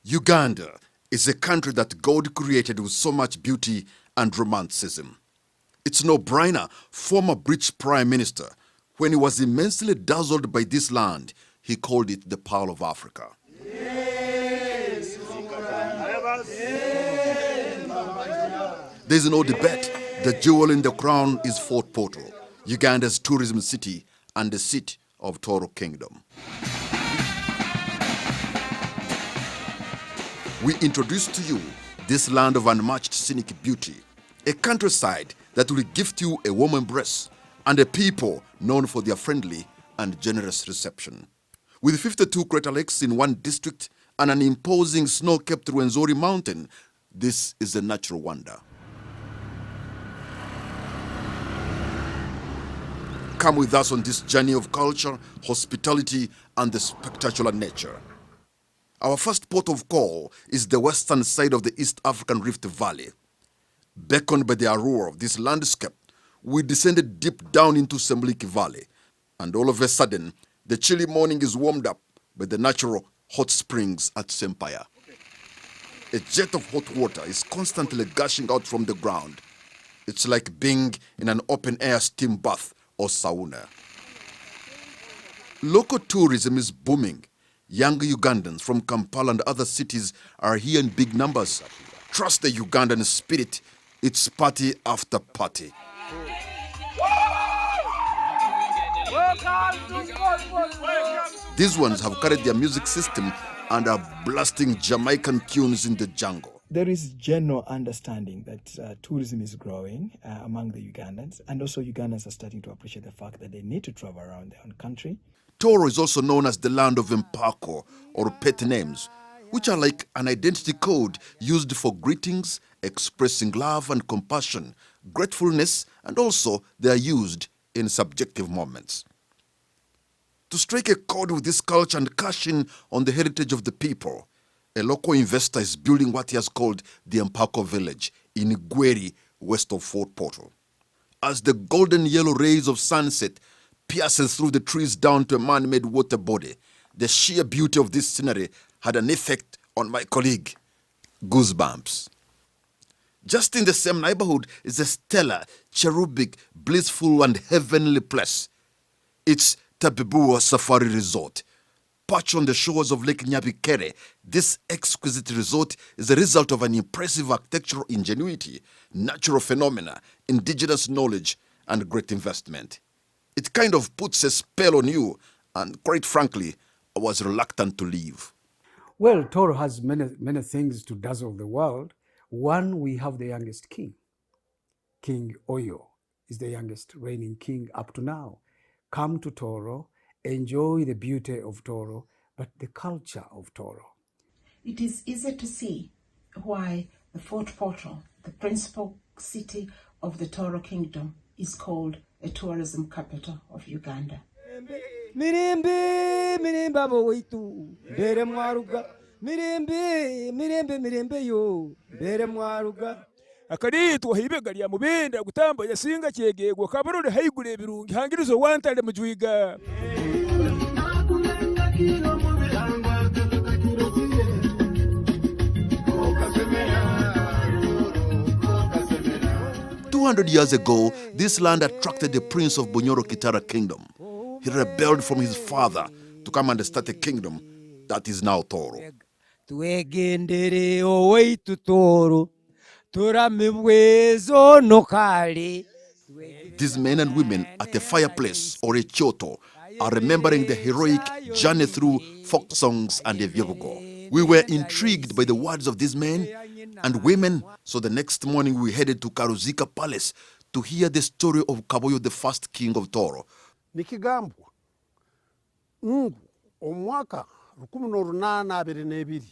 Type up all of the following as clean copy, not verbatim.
Uganda is a country that God created with so much beauty and romanticism. It's no brainer. Former British Prime Minister, when he was immensely dazzled by this land, he called it the Pearl of Africa. Yes. There's no debate. The jewel in the crown is Fort Portal, Uganda's tourism city and the seat of Tooro Kingdom. We introduce to you this land of unmatched scenic beauty, a countryside that will gift you a warm embrace, and a people known for their friendly and generous reception. With 52 crater lakes in one district and an imposing snow-capped Rwenzori Mountain, this is a natural wonder. Come with us on this journey of culture, hospitality, and the spectacular nature. Our first port of call is the western side of the East African Rift Valley. Beckoned by the allure of this landscape, we descended deep down into Semliki Valley, and all of a sudden, the chilly morning is warmed up by the natural hot springs at Sempaya. A jet of hot water is constantly gushing out from the ground. It's like being in an open-air steam bath or sauna. Local tourism is booming. Young Ugandans from Kampala and other cities are here in big numbers. Trust the Ugandan spirit. It's party after party. These ones have carried their music system and are blasting Jamaican tunes in the jungle. There is general understanding that tourism is growing among the Ugandans, and also Ugandans are starting to appreciate the fact that they need to travel around their own country. Tooro is also known as the land of Mpako, or pet names, which are like an identity code used for greetings, expressing love and compassion, gratefulness, and also they are used in subjective moments. To strike a chord with this culture and cash in on the heritage of the people, a local investor is building what he has called the Mpako village in Gweri, west of Fort Portal. As the golden yellow rays of sunset pierces through the trees down to a man-made water body, the sheer beauty of this scenery had an effect on my colleague. Goosebumps. Just in the same neighborhood is a stellar, cherubic, blissful and heavenly place. It's Tabibua Safari Resort. Perched on the shores of Lake Nyabikere, this exquisite resort is the result of an impressive architectural ingenuity, natural phenomena, indigenous knowledge, and great investment. It kind of puts a spell on you, and quite frankly, I was reluctant to leave. Well, Tooro has many things to dazzle the world. One, we have the youngest king. King Oyo is the youngest reigning king up to now. Come to Tooro, enjoy the beauty of Tooro, but the culture of Tooro. It is easy to see why the Fort Portal, the principal city of the Tooro Kingdom, is called a tourism capital of Uganda. Mirembe, mirembe abo waitu, bere mwaruga. Mirembe, mirembe, mirembe yo, bere mwaruga. Akari tuhibe ya mubenda gutamba yasinga kyegego kabarore haigure ebirungi hangirizo wantale mujuiga. 200 years ago, this land attracted the prince of Bunyoro Kitara Kingdom. He rebelled from his father to come and start a kingdom that is now Tooro. Tuegendere oweitu Tooro, turamibwezo nokali. These men and women at a fireplace or a choto are remembering the heroic journey through folk songs and evyogo. We were intrigued by the words of these men and women, so the next morning we headed to Karuzika Palace to hear the story of Kaboyo, the first king of Tooro. Nikigambwa omwaka 1822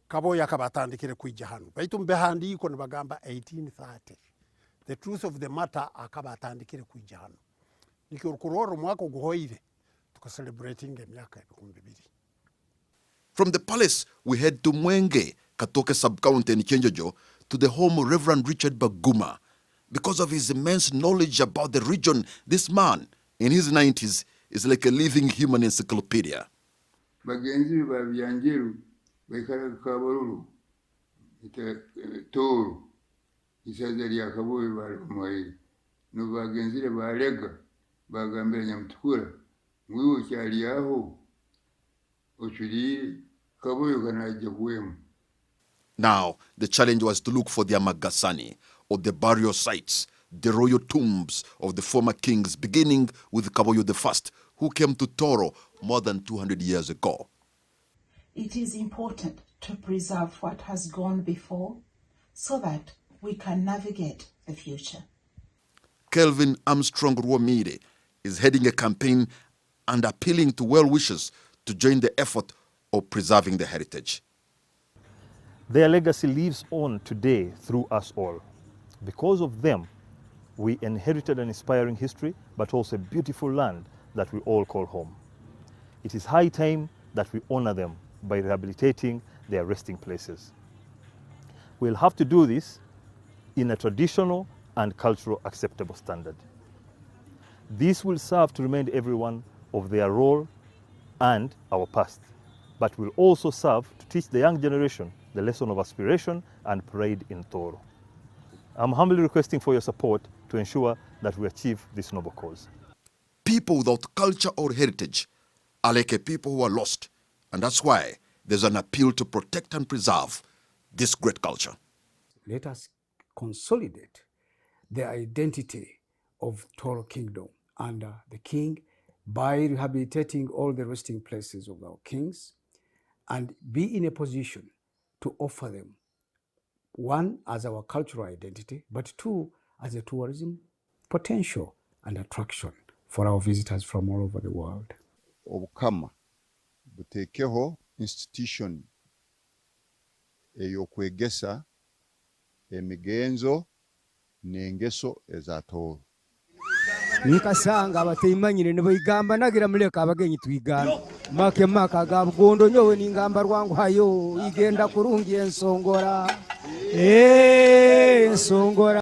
Kaboyo akabatandikire kwijja hano baitu mbehandiko nibagamba 1830. The truth of the matter akabatandikire kwijja hano nikirukuroro mwaka guhoire tukacelebrating emyaka 2000. From the palace, we head to Mwenge, Katoke sub-county in Kyenjojo, to the home of Reverend Richard Baguma. Because of his immense knowledge about the region, this man, in his 90s, is like a living human encyclopedia. bagenzi babyanjeru baikara kabaruru Tooro isaza lya kaboyi balumwaire no bagenzi balega bagambira Nyamutukura mwiwo cyali aho ochuli kaboyi kanaje kuwemu. Now, the challenge was to look for the Amagasani, or the burial sites, the royal tombs of the former kings, beginning with Kaboyo I, who came to Tooro more than 200 years ago. It is important to preserve what has gone before so that we can navigate the future. Kelvin Armstrong Rwomire is heading a campaign and appealing to well-wishers to join the effort of preserving the heritage. Their legacy lives on today through us all. Because of them, we inherited an inspiring history, but also a beautiful land that we all call home. It is high time that we honor them by rehabilitating their resting places. We'll have to do this in a traditional and cultural acceptable standard. This will serve to remind everyone of their role and our past, but will also serve to teach the young generation the lesson of aspiration and pride in Tooro. I'm humbly requesting for your support to ensure that we achieve this noble cause. People without culture or heritage are like a people who are lost, and that's why there's an appeal to protect and preserve this great culture. Let us consolidate the identity of Tooro Kingdom under the king by rehabilitating all the resting places of our kings and be in a position to offer them, one, as our cultural identity, but two, as a tourism potential and attraction for our visitors from all over the world. Obukama butekeho institution eyokwegesa emigenzo n'engeso eza Tooro. Nikasanga abateyimanyire ne bayigamba nagira muleka abagenyi twigana make maka ga bugondo nyowe ningamba rwangu hayo igenda kurungi ensongora ensongora.